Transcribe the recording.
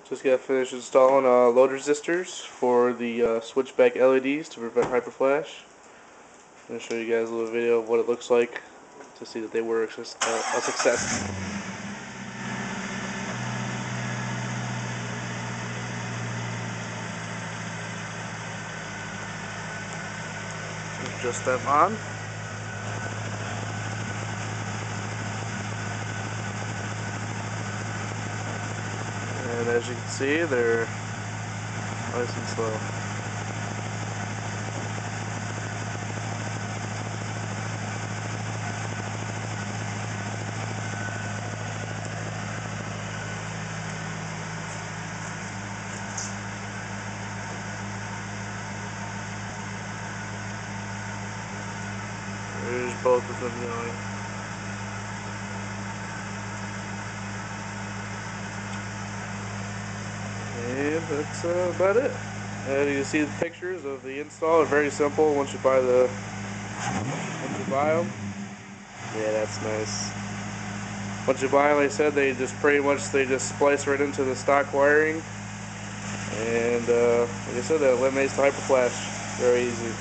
Just got finished installing load resistors for the switchback LEDs to prevent hyperflash. I'm going to show you guys a little video of what it looks like to see that they were a success. Just them on. And as you can see, they're nice and slow. There's both of them going. And that's about it. And you can see the pictures of the install. They're very simple once you buy them. Yeah, that's nice. Once you buy them, like I said, they just splice right into the stock wiring. And like I said, that eliminates the hyperflash very easy.